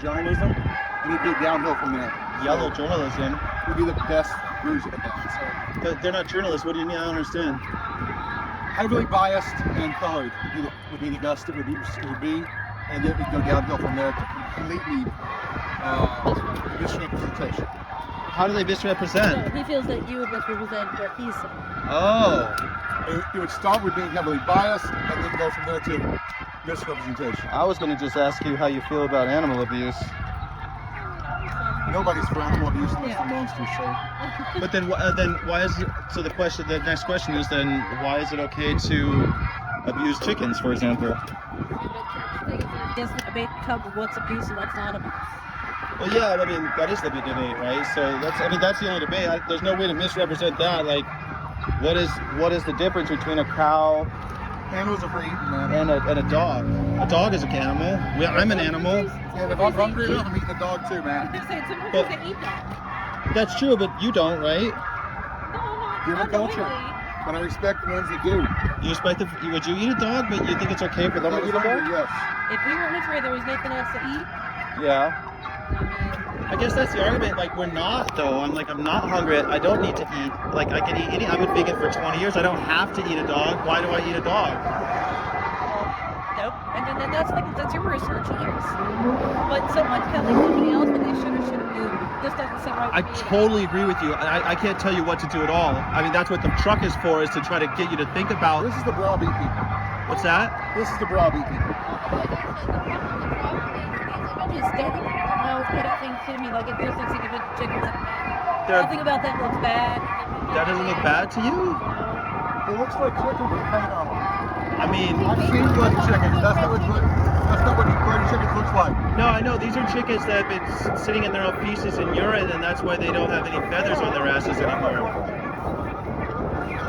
journalism, and you go downhill from there. Yellow journalism would be the best version of that. But they're not journalists. What do you mean? I don't understand. Heavily biased and colored would be the best it would be, and then we go downhill from there to completely misrepresentation. How do they misrepresent? No, he feels that you would misrepresent what he's saying. Oh. It would start with being heavily biased, and then go from there to misrepresentation. I was going to just ask you how you feel about animal abuse. Nobody's for animal abuse unless the monsters say. But then why is it, so the next question is then why is it okay to abuse chickens, for example? Yes, the debate comes what's abuse and what's not abuse. Well, yeah, I mean that is the big debate, right? So that's the only debate. There's no way to misrepresent that. Like, what is the difference between a cow? Animals are for eating, man. And a dog. A dog is an animal. I'm an animal. Yeah, if I'm hungry enough, I'm eating a dog too, man. But eat that. That's true, but you don't, right? Different culture. But I respect the ones that do. You respect would you eat a dog, but you think it's okay for them to eat a dog? Yes. If we weren't afraid there was nothing else to eat. Yeah. I guess that's the argument. Like, we're not, though. I'm not hungry. I don't need to eat. Like, I can eat any. I've been vegan for 20 years. I don't have to eat a dog. Why do I eat a dog? Nope. And then that's your research years. But someone telling somebody else what they should or shouldn't do, this doesn't seem right. I totally agree with you. I can't tell you what to do at all. I mean, that's what the truck is for, is to try to get you to think about. This is the browbeat people. What's that? This is the browbeat people. To me, like, it just looks like a chicken. Nothing about that looks bad. That doesn't look bad to you? It looks like chicken with paint on them. I mean, I've seen bloody chickens. That's not what bloody chickens looks like. No, I know. These are chickens that have been sitting in their own feces and urine, and that's why they don't have any feathers on their asses anymore.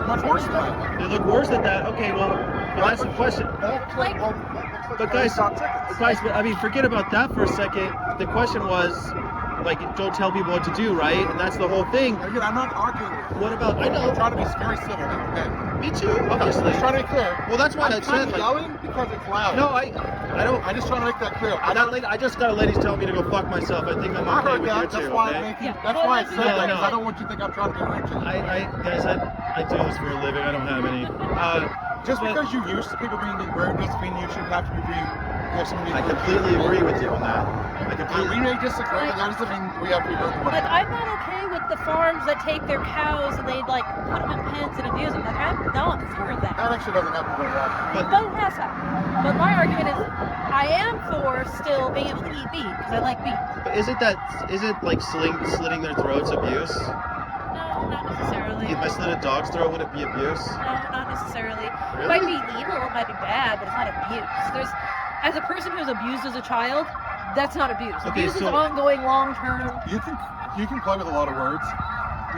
Much worse than that. They look worse than that. Okay, well, that's the question. But guys, I mean, forget about that for a second. The question was, like, don't tell people what to do, right? And that's the whole thing. Again, I'm not arguing with you. What about? I know. I'm trying to be very civil now, okay? Me too, obviously. I'm trying to be clear. Well, that's why I said, like, yelling because it's loud. No, I don't. I'm just trying to make that clear. I just got a lady telling me to go fuck myself. I think I'm I okay heard with that. you That's too, why okay? that's why I said that. No. I don't want you to think I'm trying to be rude to you. Guys, I do this for a living. I don't have any. Just because you're used to people being rude doesn't mean you should have to be I completely agree with you on that. We may disagree, but that doesn't mean we have to be rude. Like, I'm not okay with the farms that take their cows and they, like, put them in pens and abuse them. Like, I'm not for that. That actually doesn't happen very often. But it has happened. But my argument is, I am for still being able to eat meat, because I like meat. But isn't like slitting their throats abuse? No, not necessarily. If I slit a dog's throat, would it be abuse? No, not necessarily. Really? It might be evil, it might be bad, but it's not abuse. As a person who's abused as a child, that's not abuse. Okay, Abuse is so ongoing, long-term. You can play with a lot of words.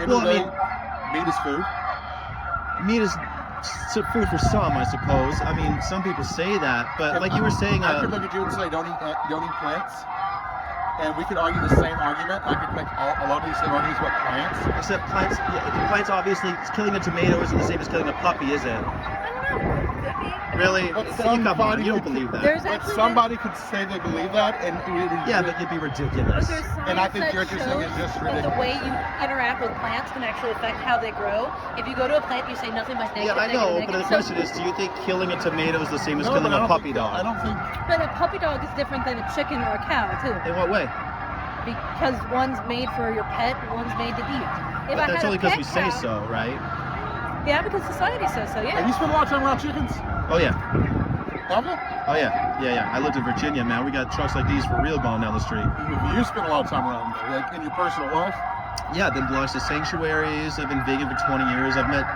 Well, I mean, meat is food. Meat is food for some, I suppose. I mean, some people say that, but like you were saying, I could look at you and say, don't eat plants. And we could argue the same argument. I could make a lot of these same arguments about plants. Except plants obviously, killing a tomato isn't the same as killing a puppy, is it? Really? You don't believe that. But somebody could say they believe that, and yeah, but it'd be ridiculous. And I think you're just saying it's just ridiculous. The way you interact with plants can actually affect how they grow. If you go to a plant, you say nothing but negative. Yeah, I know, but the question is, do you think killing a tomato is the same as killing a puppy dog? I don't think. But a puppy dog is different than a chicken or a cow, too. In what way? Because one's made for your pet and one's made to eat. But that's only because we say so, right? Yeah, because society says so, yeah. Have you spent a lot of time around chickens? Oh, yeah. Have you? Oh, yeah. I lived in Virginia, man. We got trucks like these for real going down the street. You spent a lot of time around them, like in your personal life? Yeah, I've been Biloxi to sanctuaries. I've been vegan for 20 years. I've met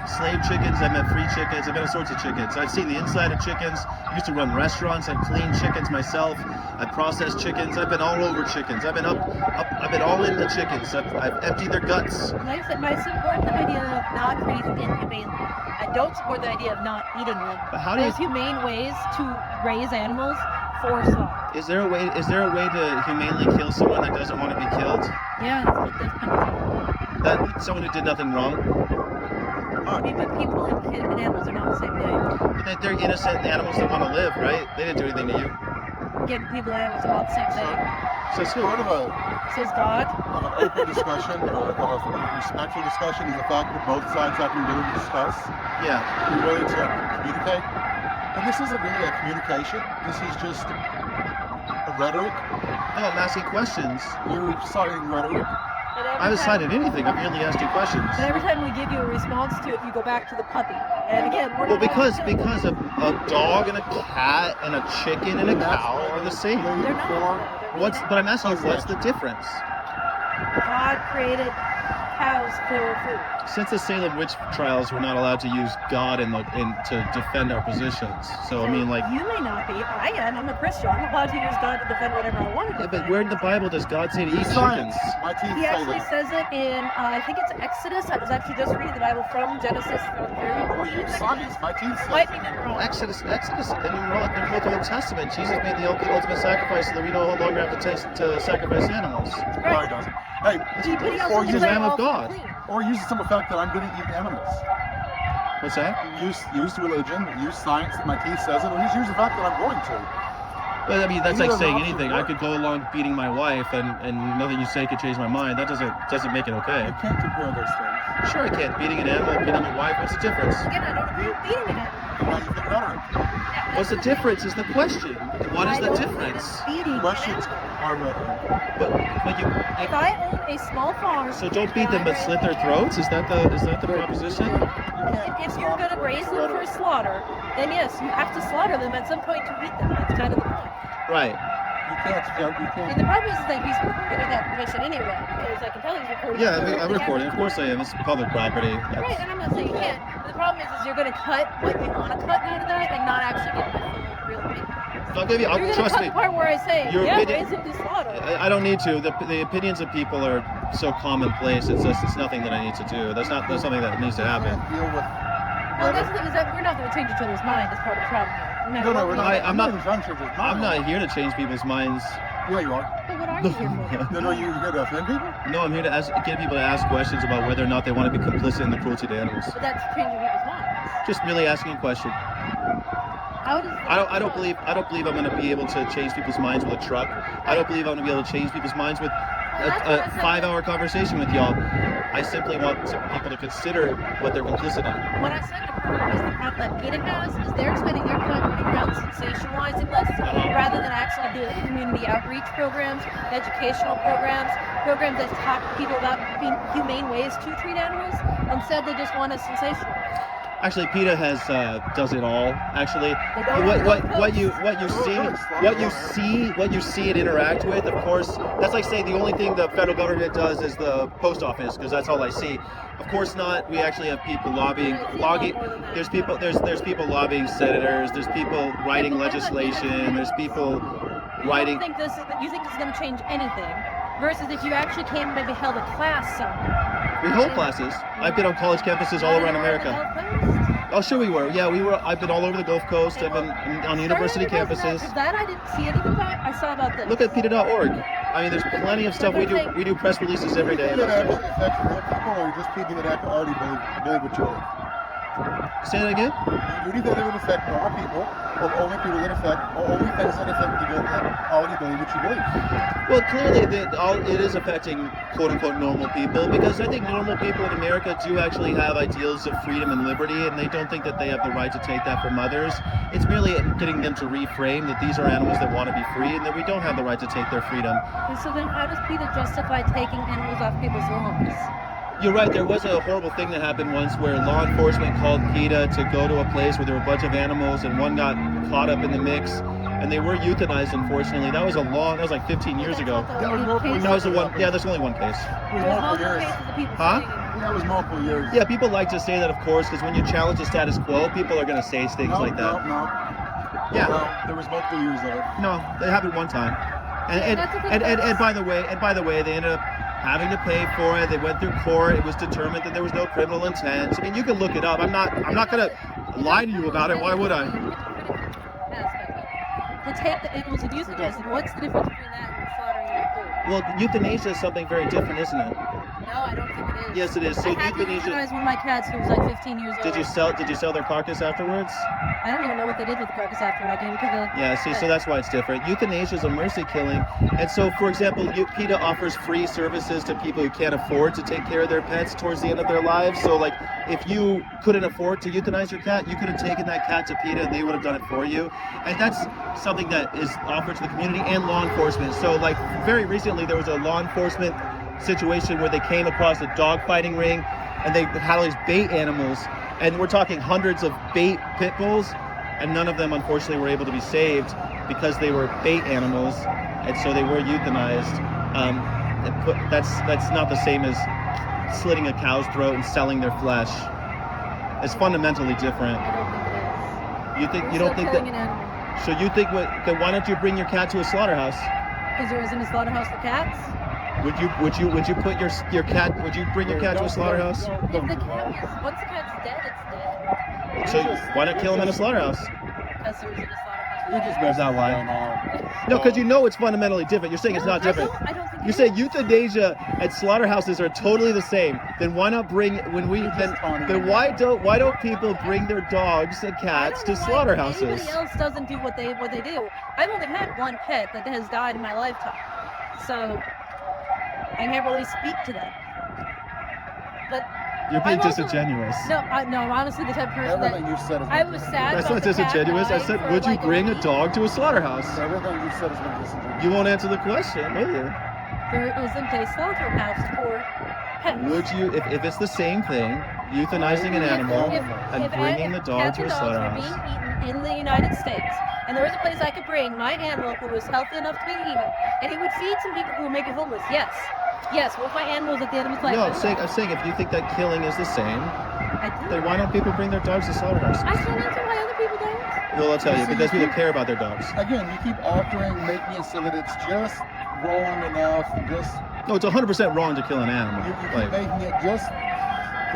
slave chickens. I've met free chickens. I've met all sorts of chickens. I've seen the inside of chickens. I used to run restaurants. I've cleaned chickens myself. I've processed chickens. I've been all over chickens. I've been I've been all into chickens. I've emptied their guts. Like I said, I support the idea of not raising inhumanely. I don't support the idea of not eating them. But how do There's humane ways to raise animals for slaughter. Is there a way to humanely kill someone that doesn't want to be killed? Yeah, that's what this penalty. That someone who did nothing wrong. I mean, but people and animals are not the same thing. But they're innocent animals that want to live, right? They didn't do anything to you. getting people animals about the same thing. So Sort of a Says God. open discussion, or of a respectful discussion, is the fact that both sides have to be willing to discuss, yeah. be willing to communicate. And this isn't really a communication. This is just a rhetoric. No, I'm asking questions. You're citing rhetoric. I haven't cited anything. I've merely asked you questions. But every time we give you a response to it, you go back to the puppy. And again, we're Well, not because allowed to- a dog and a cat and a chicken and a cow are the same. They're not. They're really not. But I'm asking you, what's the difference? God created cows for food. Since the Salem witch trials, we're not allowed to use God to defend our positions. So I mean, like, You may not be, but I am. I'm a Christian. I'm allowed to use God to defend whatever I want to yeah, defend. but where in the Bible does God say to eat Science. chickens? My teeth He say actually that. says it in, I think it's Exodus. I was actually just reading the Bible from Genesis. Well, use science. My teeth say Might be that. wrong. Exodus, and in both the Old Testament, Jesus made the ultimate sacrifice, so that we no longer have to sacrifice animals. No, he doesn't. Hey, But he also or says use they're Lamb of all God. clean. or use the simple fact that I'm going to eat animals. What's that? Use religion, use science, my teeth says it, or just use the fact that I'm going to. Well, I mean, that's Either like saying an option anything. I works. could go along beating my wife, and nothing you say could change my mind. That doesn't make it okay. You can't compare those things. Sure, I can't. Beating an animal, beating your wife. What's the difference? Again, I don't agree with beating it. Now you get rhetoric. What's the difference? Is the question. What is I the don't difference? agree with beating Questions an animal. are rhetoric. But you. If I own a small farm, So don't beat them, but slit their throats. Is that the proposition? if you're going to raise them for slaughter, then yes, you have to slaughter them at some point to eat them. That's kind of the point. Right. You can't, you And can't. the problem is that he's recording without permission anyway, because I can tell he's recording. Yeah, I'm recording. Of course I am. It's public property. Right, and I'm not saying you can't. But the problem is you're going to cut what you want to cut out of that and not actually get the full real opinion. I'll give you. You're going to Trust cut me. the part where I say, Your yeah, opinion- raise him to slaughter. I don't need to. The opinions of people are so commonplace. It's nothing that I need to do. That's something that needs to happen. Deal with. Well, that's the thing is that we're not going to change each other's mind as part of the problem here. No, no, we're not. I'm not- even trying to change his mind. I'm not here to change people's minds. Yeah, you are. But what are you here for? No, no, you're here to offend people. No, I'm here to get people to ask questions about whether or not they want to be complicit in the cruelty to animals. But that's changing people's minds. Just really asking a question. How does I don't believe I'm going to be able to change people's minds with a truck. I don't believe I'm going to be able to change people's minds with a 5-hour conversation with y'all. I simply want people to consider what they're complicit in. What I said to her is the problem that PETA has is they're spending their time running around sensationalizing this rather than actually doing community outreach programs, educational programs, programs that talk to people about humane ways to treat animals. Instead, they just want to sensationalize. Actually, PETA does it all. Actually, They don't what you see and interact with. Of course, that's like saying the only thing the federal government does is the post office, because that's all I see. Of course not. We actually have people lobbying. There's people lobbying senators. There's people writing legislation. There's people writing. You think this is going to change anything? Versus if you actually came and maybe held a class somewhere. We hold classes. I've been on college campuses all around America. Oh, sure we were. Yeah, we were. I've been all over the Gulf Coast. I've been on university campuses. That I didn't see anything about. I saw about this. Look at PETA.org. I mean, there's plenty of stuff we do. We do press releases every day. People that actually affect real people, or just people that already believe what you believe? Say that again. You need that it would affect normal people, or only people that affect, or only things that affect people that already believe what you believe. Well, clearly, it is affecting quote-unquote normal people, because I think normal people in America do actually have ideals of freedom and liberty, and they don't think that they have the right to take that from others. It's merely getting them to reframe that these are animals that want to be free, and that we don't have the right to take their freedom. And so then how does PETA justify taking animals off people's lawns? You're right, there was a horrible thing that happened once where law enforcement called PETA to go to a place where there were a bunch of animals, and one got caught up in the mix, and they were euthanized, unfortunately. That was like 15 years ago. That was multiple That was the one. Yeah, there's only one case. It was multiple years. Huh? That was multiple years. Yeah, people like to say that, of course, because when you challenge the status quo, people are going to say things No, like that. No. Yeah. No, there was multiple years of it. No, it happened one time. And by the way, they ended up having to pay for it. They went through court. It was determined that there was no criminal intent. I mean, you can look it up. I'm not going to lie to you about it. Why would I? To take the animals and euthanize them, what's the difference between that and slaughtering your food? Well, euthanasia is something very different, isn't it? No, I don't think it is. Yes, it is. So I had to euthanasia. euthanize one of my cats who was like 15 years old. Did you sell their carcass afterwards? I don't even know what they did with the carcass after I gave it to the. Yeah, see, so that's why it's different. Euthanasia is a mercy killing. And so, for example, PETA offers free services to people who can't afford to take care of their pets towards the end of their lives. So, like, if you couldn't afford to euthanize your cat, you could have taken that cat to PETA and they would have done it for you. And that's something that is offered to the community and law enforcement. So, like, very recently, there was a law enforcement situation where they came across a dog fighting ring and they had all these bait animals. And we're talking hundreds of bait pit bulls, and none of them, unfortunately, were able to be saved because they were bait animals, and so they were euthanized. That's not the same as slitting a cow's throat and selling their flesh. It's fundamentally different. I don't think it is. You think You're you don't still think killing that? an animal. So you think then why don't you bring your cat to a slaughterhouse? Because there isn't a slaughterhouse for cats. Would you put your cat? Would you bring your cat to a slaughterhouse? If the cat is, once the cat's dead, it's dead. So why not kill him in a slaughterhouse? Because there isn't a slaughterhouse. You just Is that why? now. No, because you know it's fundamentally different. You're saying it's not different. I don't think You it say is. euthanasia and slaughterhouses are totally the same. Then why not bring then why don't people bring their dogs and cats to slaughterhouses? Anybody else doesn't do what they do. I've only had one pet that has died in my lifetime, so I can't really speak to that. But You're being I'm also- disingenuous. no, I'm honestly the type of person Everything that you said is I was sad. That's about not the cat disingenuous. I dying said, for, would you like, bring a week. dog to a slaughterhouse? Everything you said has been disingenuous. You won't answer the question, will you? There isn't a slaughterhouse for pets. Would you, if it's the same thing, euthanizing an animal and bringing the dog cats to a and dogs were slaughterhouse? being eaten in the United States, and there was a place I could bring my animal who was healthy enough to be eaten, and he would feed some people who were making homeless. Yes, with my animals at the end of his life. No, I'm saying if you think that killing is the same, I do. then why don't people bring their dogs to slaughterhouses? I can't answer why other people don't. Well, I'll tell you, because people care about their dogs. Again, you keep altering, making it so that it's just wrong enough. Just No, it's 100% wrong to kill an animal. you keep Like, making it just.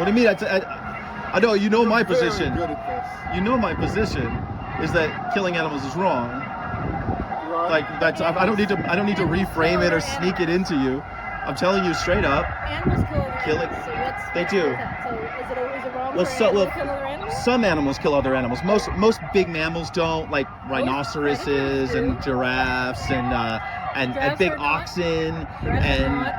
what do you mean? I know, you know my You're very position. good at this. You know my position is that killing animals is wrong. Right? Like that's I don't need to reframe it or sneak it into you. I'm telling you straight up. Animals kill other Kill animals, it. so what's They what's do. with that? So is it wrong Well, for so- animals well, to kill other animals? Some animals kill other animals. Most big mammals don't, like rhinoceroses and giraffes and Giraffes big are not- oxen Giraffes are and not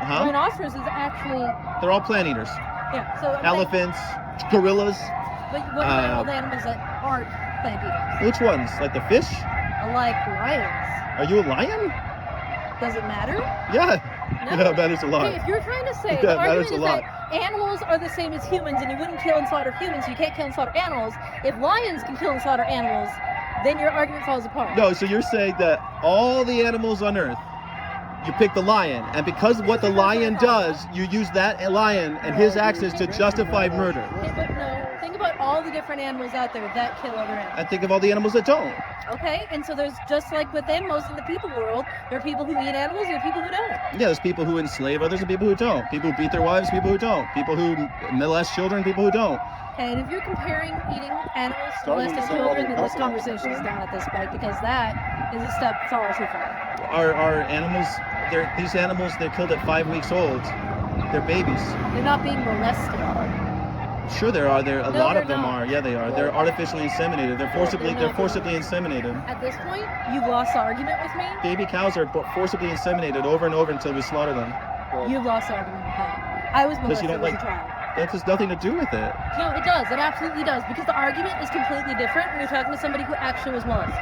huh? Rhinoceros is actually They're all plant eaters. yeah. So Elephants, gorillas. But what about all the animals that aren't plant eaters? Which ones? Like the fish? Like lions. Are you a lion? Does it matter? Yeah. No. Yeah, that is a lot. Okay, if you're trying to say Yeah, the that argument is a is lot. that animals are the same as humans and you wouldn't kill and slaughter humans, so you can't kill and slaughter animals. If lions can kill and slaughter animals, then your argument falls apart. No, so you're saying that all the animals on Earth, you pick the lion, and because of what the lion does, you use that lion and his actions to justify murder. Okay, but no, think about all the different animals out there that kill other animals. And think of all the animals that don't. Okay, and so there's just like with animals in the people world, there are people who eat animals, there are people who don't. Yeah, there's people who enslave others and people who don't. People who beat their wives, people who don't. People who molest children, people who don't. And if you're comparing eating animals to Starting molesting to say children, all then the this conversation is done at this point because that is a step far too far. Are animals? These animals. They're killed at 5 weeks old. They're babies. They're not being molested. Sure, there are. A No, lot they're of them not. are. Yeah, they are. They're artificially inseminated. They're forcibly inseminated. At this point, you've lost the argument with me. Baby cows are forcibly inseminated over and over until we slaughter them. You've lost the argument with me. I was Because molested you don't as like- a child. That has nothing to do with it. No, it does. It absolutely does. Because the argument is completely different when you're talking to somebody who actually was molested.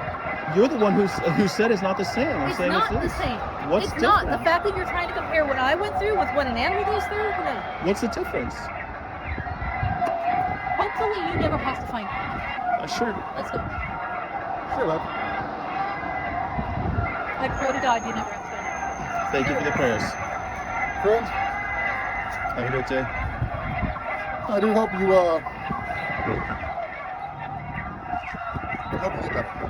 You're the one who said it's not the same. I'm It's saying not it's the this. same. What's it's not. different? The fact that you're trying to compare what I went through with what an animal goes through, no. What's the difference? Hopefully you never have to find out. Sure. Let's go. Sure, love. I pray to God you never have to find out. Thank you for the prayers. Friends, Have a great day. I do hope you hope you get better.